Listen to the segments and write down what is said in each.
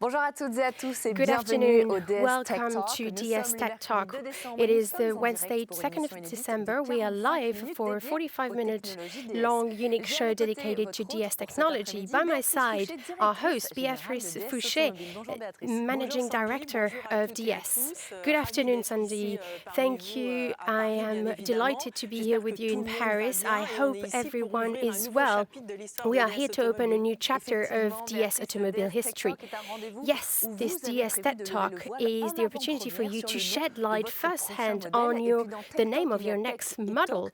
Bonjour à toutes et à tous et Good bienvenue afternoon. au DS Tech Welcome Talk. to DS Tech Talk. It is the Wednesday, 2nd of December. We are live for a 45-minute long unique show dedicated to DS technology. By my side, our host, Béatrice Fouché, Managing Director of DS. Good afternoon, Sandy. Thank you. I am delighted to be here with you in Paris. I hope everyone is well. We are here to open a new chapter of DS automobile history. Yes, this DS TED Talk is the opportunity for you to shed light firsthand on the name of your next model.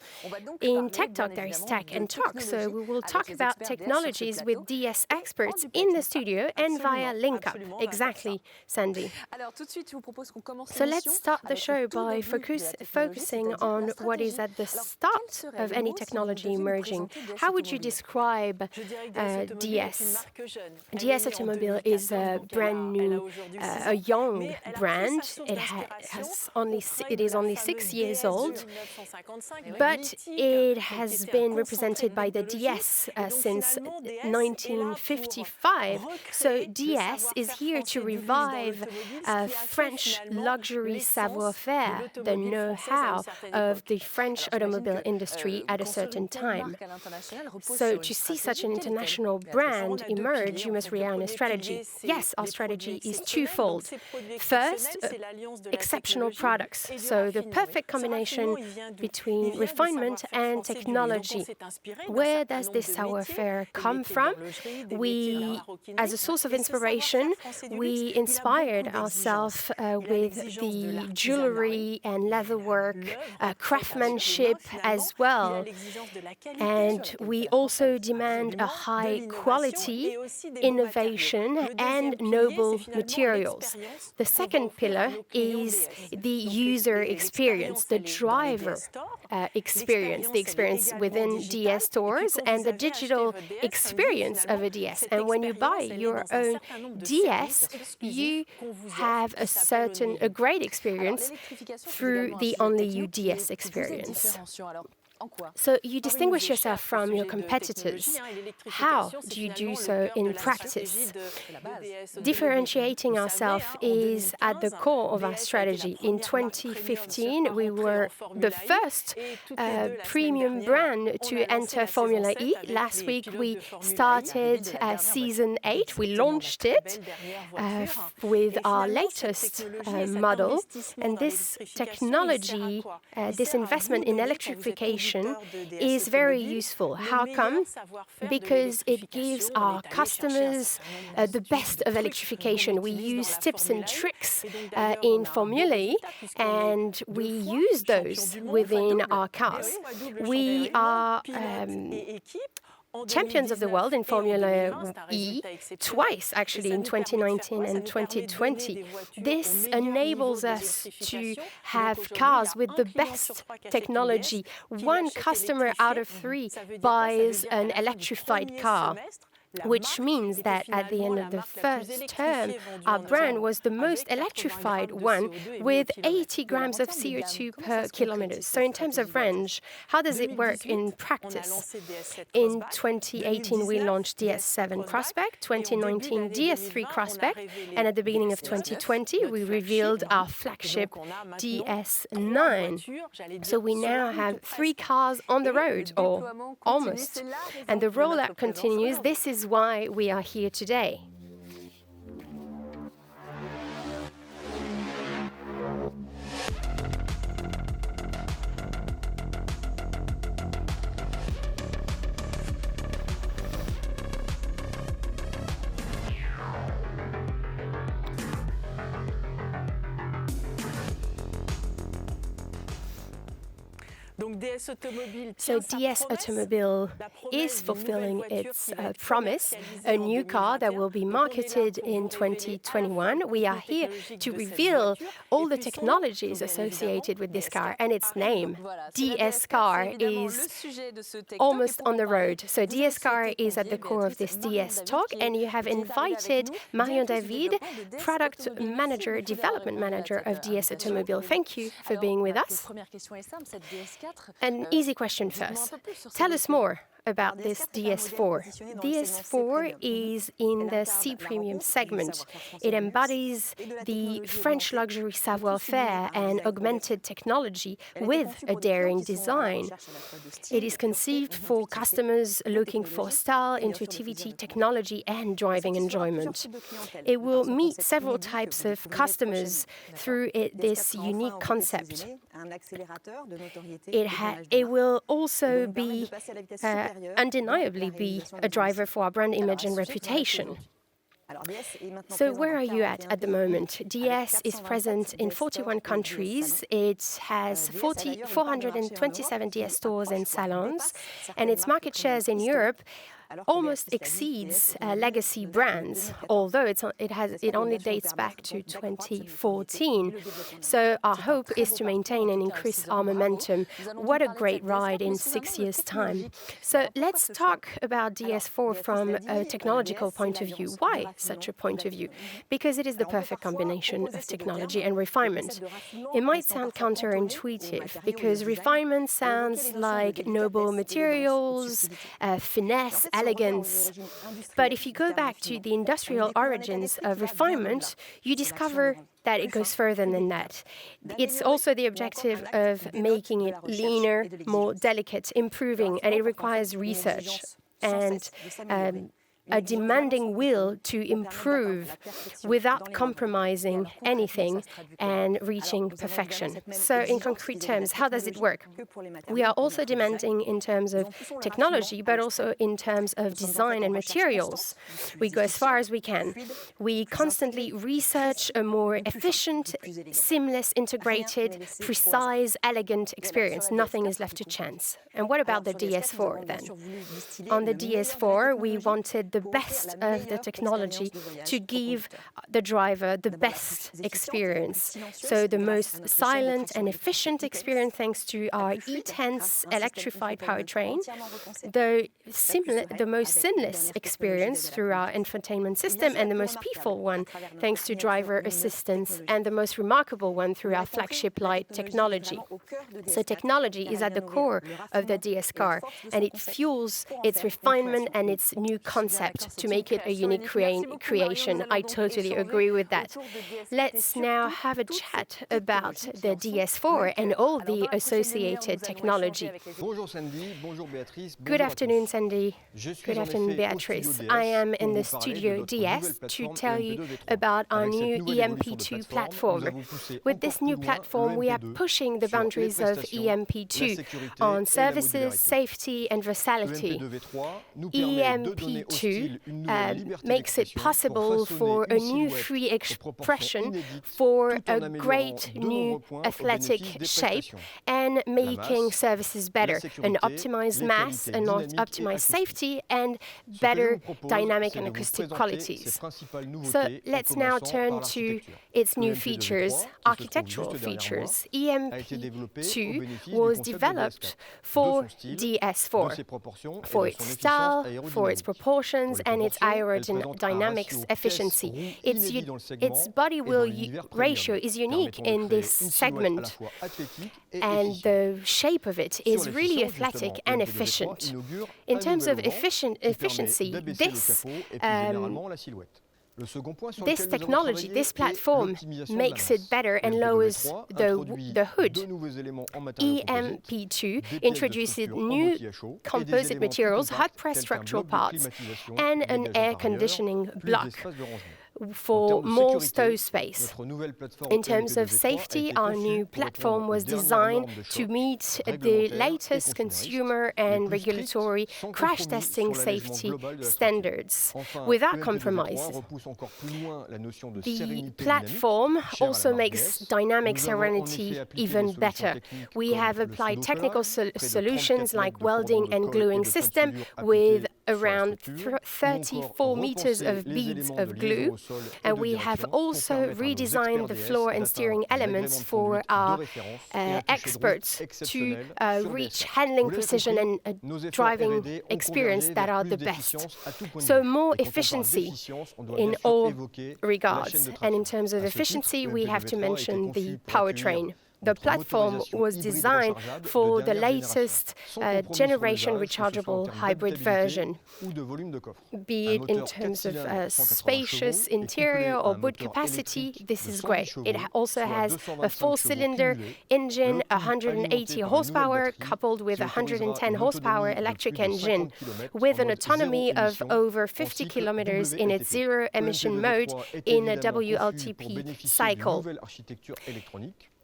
In Tech Talk, there is tech and talk, so we will talk about technologies with DS experts in the studio and via link up. Exactly, Sandy. So let's start the show by focusing on what is at the start of any technology emerging. How would you describe DS? DS Automobile is a brand new, a young brand. It is only 6 years old, but it has been represented by the DS since 1955. So DS is here to revive French luxury savoir-faire, the know-how of the French automobile industry at a certain time. So to see such an international brand emerge, you must rely on a strategy. Yes, our strategy is twofold. First, exceptional products. So the perfect combination between refinement and technology. Where does this savoir-faire come from? As a source of inspiration, we inspired ourselves with the jewelry and leatherwork, craftsmanship as well. And we also demand a high quality, innovation, and noble materials. The second pillar is the user experience, the driver experience, the experience within DS stores and the digital experience of a DS. And when you buy your own DS, you have a great experience through the Only You DS experience. So you distinguish yourself from your competitors. How do you do so in practice? Differentiating ourselves is at the core of our strategy. In 2015, we were the first premium brand to enter Formula E. Last week, we started Season 8. We launched it with our latest model. And this technology, this investment in electrification, is very useful. How come? Because it gives our customers the best of electrification. We use tips and tricks in Formula E, and we use those within our cars. We are champions of the world in Formula E twice, actually, in 2019 and 2020. This enables us to have cars with the best technology. 1 customer out of 3 buys an electrified car, which means that at the end of the first term, our brand was the most electrified one with 80 grams of CO2 per kilometer. So in terms of range, how does it work in practice? In 2018, we launched DS7 Crossback, 2019 DS3 Crossback, and at the beginning of 2020, we revealed our flagship DS9. So we now have 3 cars on the road, or almost. And the rollout continues. This is why we are here today. So DS Automobile is fulfilling its promise, a new car that will be marketed in 2021. We are here to reveal all the technologies associated with this car and its name. DS car is almost on the road. So DS car is at the core of this DS talk, and you have invited Marion David, product manager, development manager of DS Automobile. Thank you for being with us. An easy question first. Tell us more about this DS4. DS4 is in the C premium segment. It embodies the French luxury savoir-faire and augmented technology with a daring design. It is conceived for customers looking for style, intuitivity, technology, and driving enjoyment. It will meet several types of customers through this unique concept. It will also be undeniably be a driver for our brand image and reputation. So where are you at the moment? DS is present in 41 countries. It has 427 DS stores and salons, and its market shares in Europe almost exceeds legacy brands, although it only dates back to 2014. So our hope is to maintain and increase our momentum. What a great ride in 6 years' time. So let's talk about DS4 from a technological point of view. Why such a point of view? Because it is the perfect combination of technology and refinement. It might sound counterintuitive because refinement sounds like noble materials, finesse, elegance. But if you go back to the industrial origins of refinement, you discover that it goes further than that. It's also the objective of making it leaner, more delicate, improving, and it requires research and a demanding will to improve without compromising anything and reaching perfection. So in concrete terms, how does it work? We are also demanding in terms of technology, but also in terms of design and materials. We go as far as we can. We constantly research a more efficient, seamless, integrated, precise, elegant experience. Nothing is left to chance. And what about the DS4 then? On the DS4, we wanted the best of the technology to give the driver the best experience. So the most silent and efficient experience thanks to our E-Tense electrified powertrain, the most seamless experience through our infotainment system, and the most peaceful one thanks to driver assistance, and the most remarkable one through our flagship light technology. So technology is at the core of the DS car, and it fuels its refinement and its new concept to make it a unique creation. I totally agree with that. Let's now have a chat about the DS4 and all the associated technology. Good afternoon, Sandy. Good afternoon, Beatrice. I am in the studio DS to tell you about our new Emp2 platform. With this new platform, we are pushing the boundaries of Emp2 on services, safety, and versatility. Emp2 makes it possible for a new free expression for a great new athletic shape and making services better, an optimized mass, an optimized safety, and better dynamic and acoustic qualities. So let's now turn to its new features, architectural features. Emp2 was developed for DS4, for its style, for its proportions, and its aerodynamics efficiency. Its body wheel ratio is unique in this segment, and the shape of it is really athletic and efficient. In terms of efficiency, this technology, this platform, makes it better and lowers the hood. Emp2 introduces new composite materials, hot-pressed structural parts, and an air conditioning block for more stow space. In terms of safety, our new platform was designed to meet the latest consumer and regulatory crash testing safety standards without compromise. The platform also makes dynamic serenity even better. We have applied technical solutions like welding and gluing system with around 34 meters of beads of glue. And we have also redesigned the floor and steering elements for our experts to reach handling precision and driving experience that are the best. So more efficiency in all regards. And in terms of efficiency, we have to mention the powertrain. The platform was designed for the latest generation rechargeable hybrid version, be it in terms of spacious interior or boot capacity. This is great. It also has a 4-cylinder engine, 180 horsepower, coupled with a 110 horsepower electric engine, with an autonomy of over 50 kilometers in its zero-emission mode in a WLTP cycle.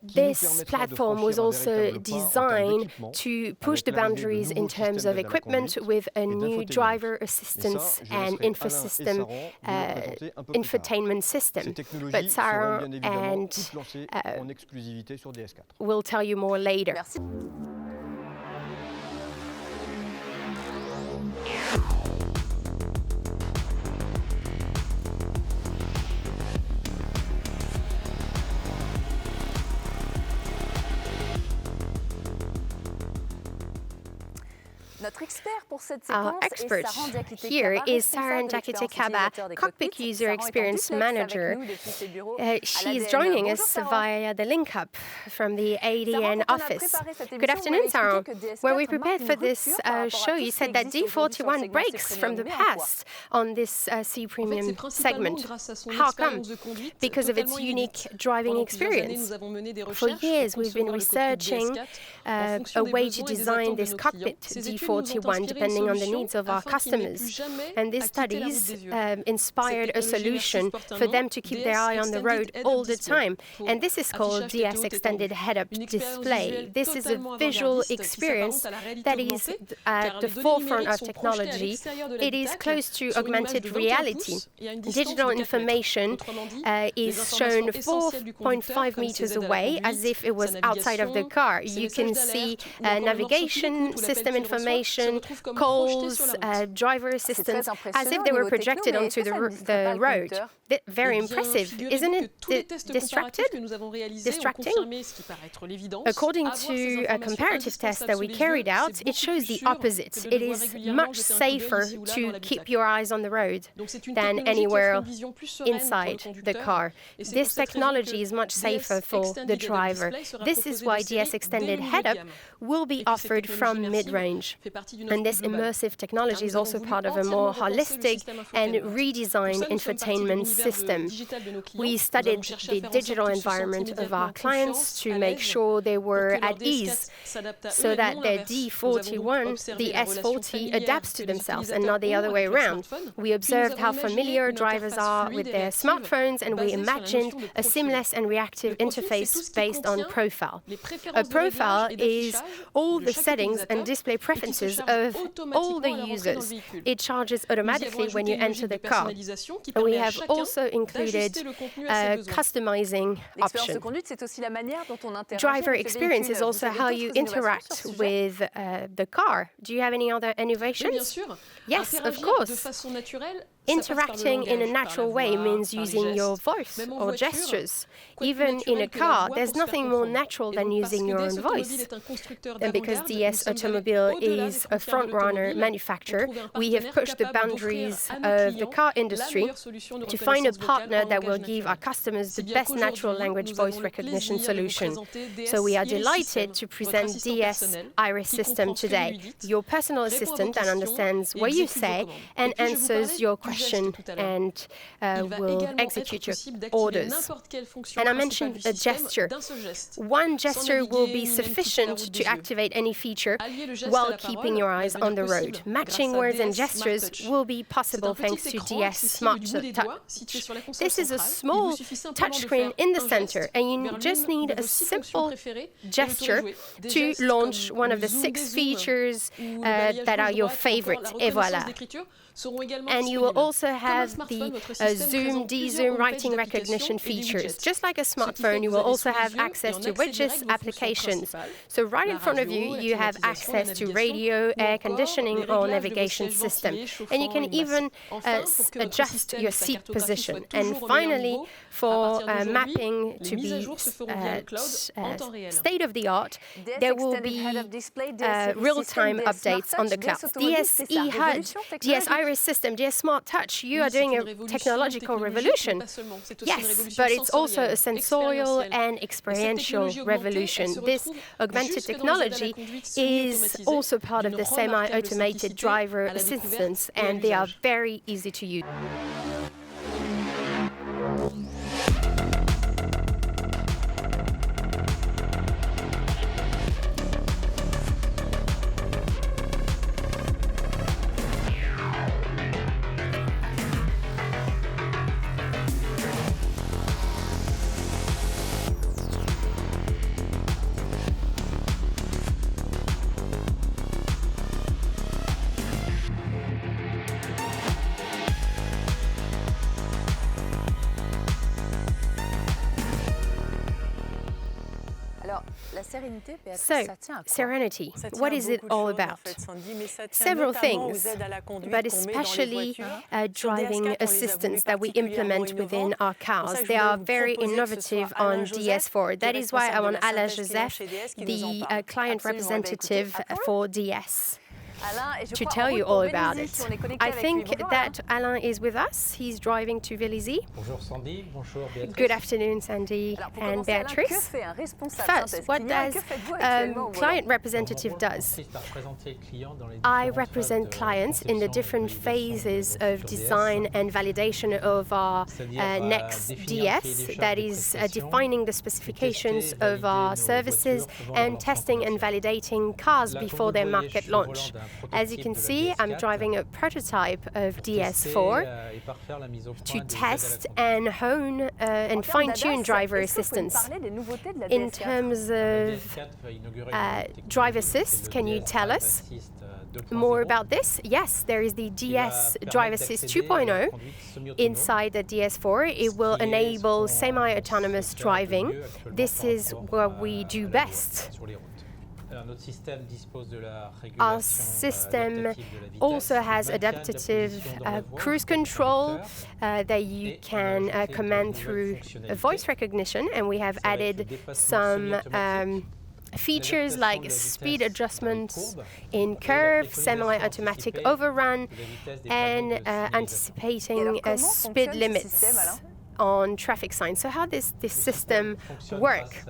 This platform was also designed to push the boundaries in terms of equipment with a new driver assistance and infotainment system. But Sarah will tell you more later. Our expert here is Saran Jakite-Kaba, Cockpit User Experience Manager. She is joining us via the link-up from the ADN office. Good afternoon, Sarah. When we prepared for this show, you said that D41 breaks from the past on this C Premium segment. How come? Because of its unique driving experience. For years, we've been researching a way to design this cockpit D41 depending on the needs of our customers. And these studies inspired a solution for them to keep their eye on the road all the time. And this is called DS Extended Head-Up Display. This is a visual experience that is at the forefront of technology. It is close to augmented reality. Digital information is shown 4.5 meters away, as if it was outside of the car. You can see navigation system information, calls, driver assistance, as if they were projected onto the road. Very impressive, isn't it? Distracting? According to a comparative test that we carried out, it shows the opposite. It is much safer to keep your eyes on the road than anywhere inside the car. This technology is much safer for the driver. This is why DS Extended Head-Up will be offered from mid-range. And this immersive technology is also part of a more holistic and redesigned infotainment system. We studied the digital environment of our clients to make sure they were at ease, so that their D41, the S40, adapts to themselves and not the other way around. We observed how familiar drivers are with their smartphones, and we imagined a seamless and reactive interface based on profile. A profile is all the settings and display preferences of all the users. It charges automatically when you enter the car. And we have also included a customizing option. Driver experience is also how you interact with the car. Do you have any other innovations? Yes, of course. Interacting in a natural way means using your voice or gestures. Even in a car, there's nothing more natural than using your own voice. And because DS Automobile is a front-runner manufacturer, we have pushed the boundaries of the car industry to find a partner that will give our customers the best natural language voice recognition solution. So we are delighted to present DS Iris System today, your personal assistant that understands what you say and answers your questions and will execute your orders. And I mentioned a gesture. One gesture will be sufficient to activate any feature while keeping your eyes on the road. Matching words and gestures will be possible thanks to DS Smart Touch. This is a small touchscreen in the center, and you just need a simple gesture to launch one of the 6 features that are your favorite. Et voilà. And you will also have the zoom, de-zoom, writing recognition features. Just like a smartphone, you will also have access to widgets, applications. So right in front of you, you have access to radio, air conditioning, or navigation system. And you can even adjust your seat position. And finally, for mapping to be state-of-the-art, there will be real-time updates on the cloud. DS HUD, DS iris system, DS Smart Touch, you are doing a technological revolution. Yes, but it's also a sensorial and experiential revolution. This augmented technology is also part of the semi-automated driver assistance, and they are very easy to use. So, serenity, what is it all about? Several things, but especially driving assistance that we implement within our cars. They are very innovative on DS4. That is why I want Alain Joseph, the client representative for DS, to tell you all about it. I think that Alain is with us. He's driving to Vélizy. Good afternoon, Sandy and Beatrice. First, what does client representative does? I represent clients in the different phases of design and validation of our next DS, that is defining the specifications of our services and testing and validating cars before their market launch. As you can see, I'm driving a prototype of DS4 to test and hone and fine-tune driver assistance. In terms of drive assist, can you tell us more about this? Yes, there is the DS Drive Assist 2.0 inside the DS4. It will enable semi-autonomous driving. This is what we do best. Our system also has adaptive cruise control that you can command through voice recognition, and we have added some features like speed adjustments in curve, semi-automatic overrun, and anticipating speed limits on traffic signs. So how does this system work?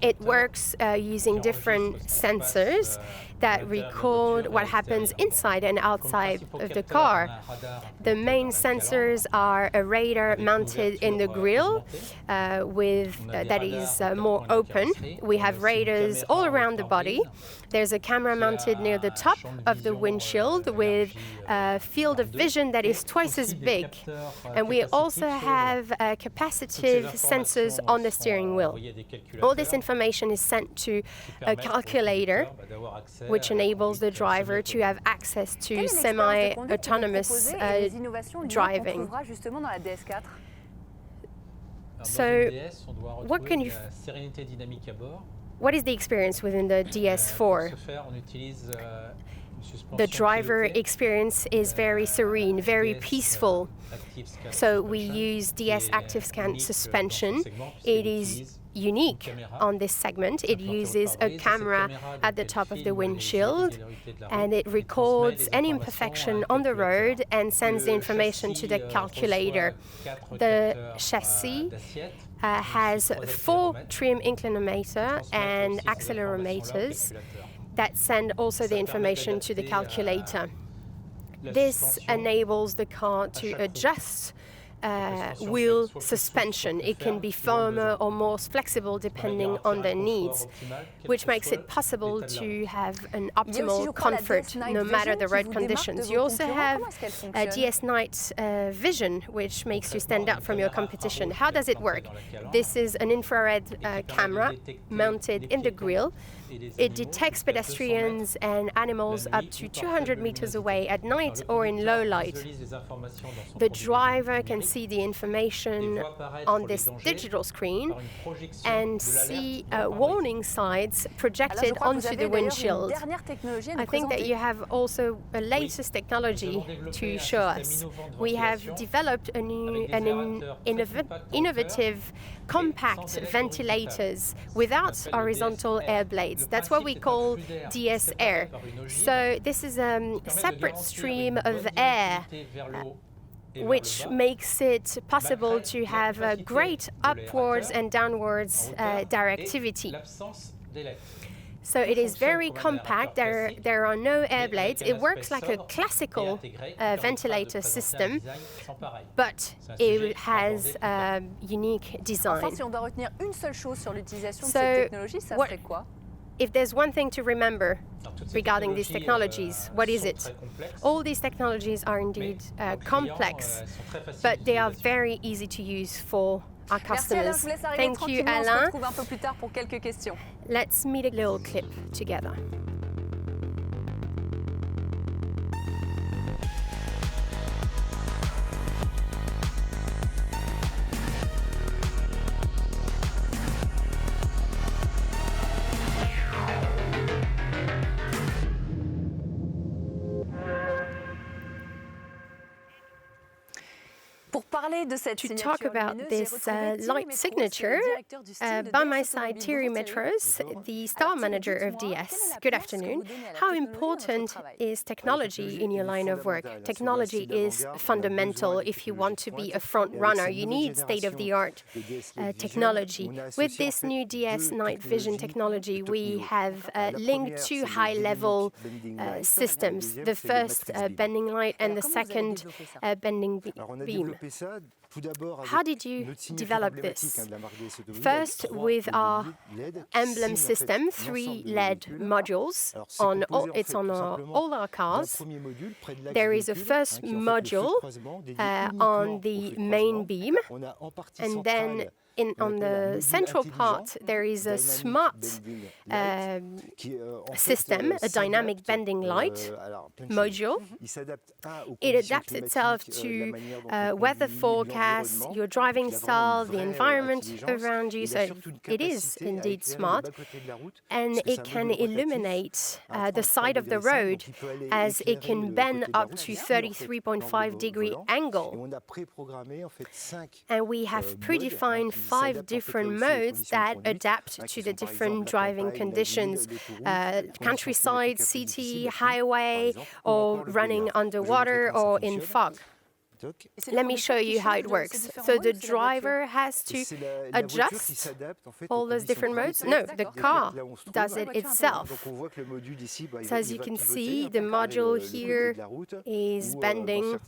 It works using different sensors that record what happens inside and outside of the car. The main sensors are a radar mounted in the grille that is more open. We have radars all around the body. There's a camera mounted near the top of the windshield with a field of vision that is twice as big. And we also have capacitive sensors on the steering wheel. All this information is sent to a calculator, which enables the driver to have access to semi-autonomous driving. So, what is the experience within the DS4? The driver experience is very serene, very peaceful. So we use DS Active Scan suspension. It is unique on this segment. It uses a camera at the top of the windshield, and it records any imperfection on the road and sends the information to the calculator. The chassis has 4 trim inclinometer and accelerometers that send also the information to the calculator. This enables the car to adjust wheel suspension. It can be firmer or more flexible depending on their needs, which makes it possible to have an optimal comfort no matter the road conditions. You also have a DS Night Vision, which makes you stand out from your competition. How does it work? This is an infrared camera mounted in the grille. It detects pedestrians and animals up to 200 meters away at night or in low light. The driver can see the information on this digital screen and see warning signs projected onto the windshield. I think that you have also a latest technology to show us. We have developed an innovative compact ventilators without horizontal air blades. lights. That's what we call DS air. So this is a separate stream of air which makes it possible to have a great upwards and downwards directivity. So it is very compact. There are no air blades. It works like a classical ventilator system, but it has a unique design. So if there's one thing to remember regarding these technologies, what is it? All these technologies are indeed complex, but they are very easy to use for our customers. Thank you, Alain. Let's meet a little clip together. To talk about this light signature, by my side, Thierry Metros, the star manager of DS. Good afternoon. How important is technology in your line of work? Technology is fundamental if you want to be a front runner. You need state-of-the-art technology. With this new DS night vision technology, we have linked two high-level systems. The first bending light and the second bending beam. How did you develop this? First, with our emblem system, 3 LED modules. It's on all our cars. There is a first module on the main beam, and then on the central part, there is a smart system, a dynamic bending light module. It adapts itself to weather forecasts, your driving style, the environment around you, so it is indeed smart. And it can illuminate the side of the road as it can bend up to 33.5-degree angle. And we have predefined 5 different modes that adapt to the different driving conditions, countryside, city, highway, or running underwater or in fog. Let me show you how it works. So the driver has to adjust all those different modes. No, the car does it itself. So as you can see, the module here is bending.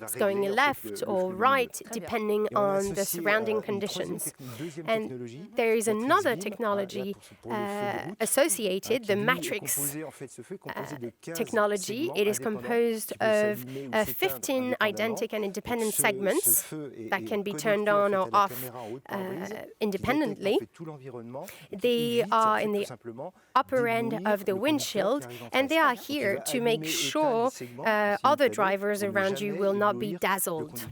It's going left or right, depending on the surrounding conditions. And there is another technology associated, the matrix technology. It is composed of 15 identical and independent segments that can be turned on or off independently. They are in the upper end of the windshield, and they are here to make sure other drivers around you will not be dazzled.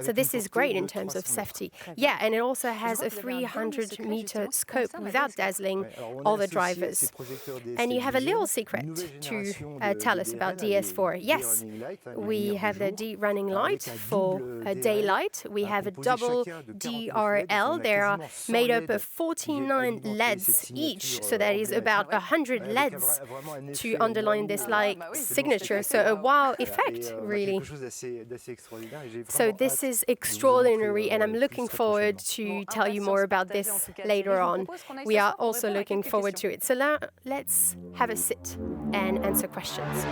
So this is great in terms of safety. Yeah, and it also has a 300-meter scope without dazzling all the drivers. And you have a little secret to tell us about DS4. Yes, we have the D running light for daylight. We have a double DRL. They are made up of 49 LEDs each, so that is about 100 LEDs to underline this light signature. So a wow effect, really. So this is extraordinary, and I'm looking forward to tell you more about this later on. We are also looking forward to it. So now let's have a sit and answer questions.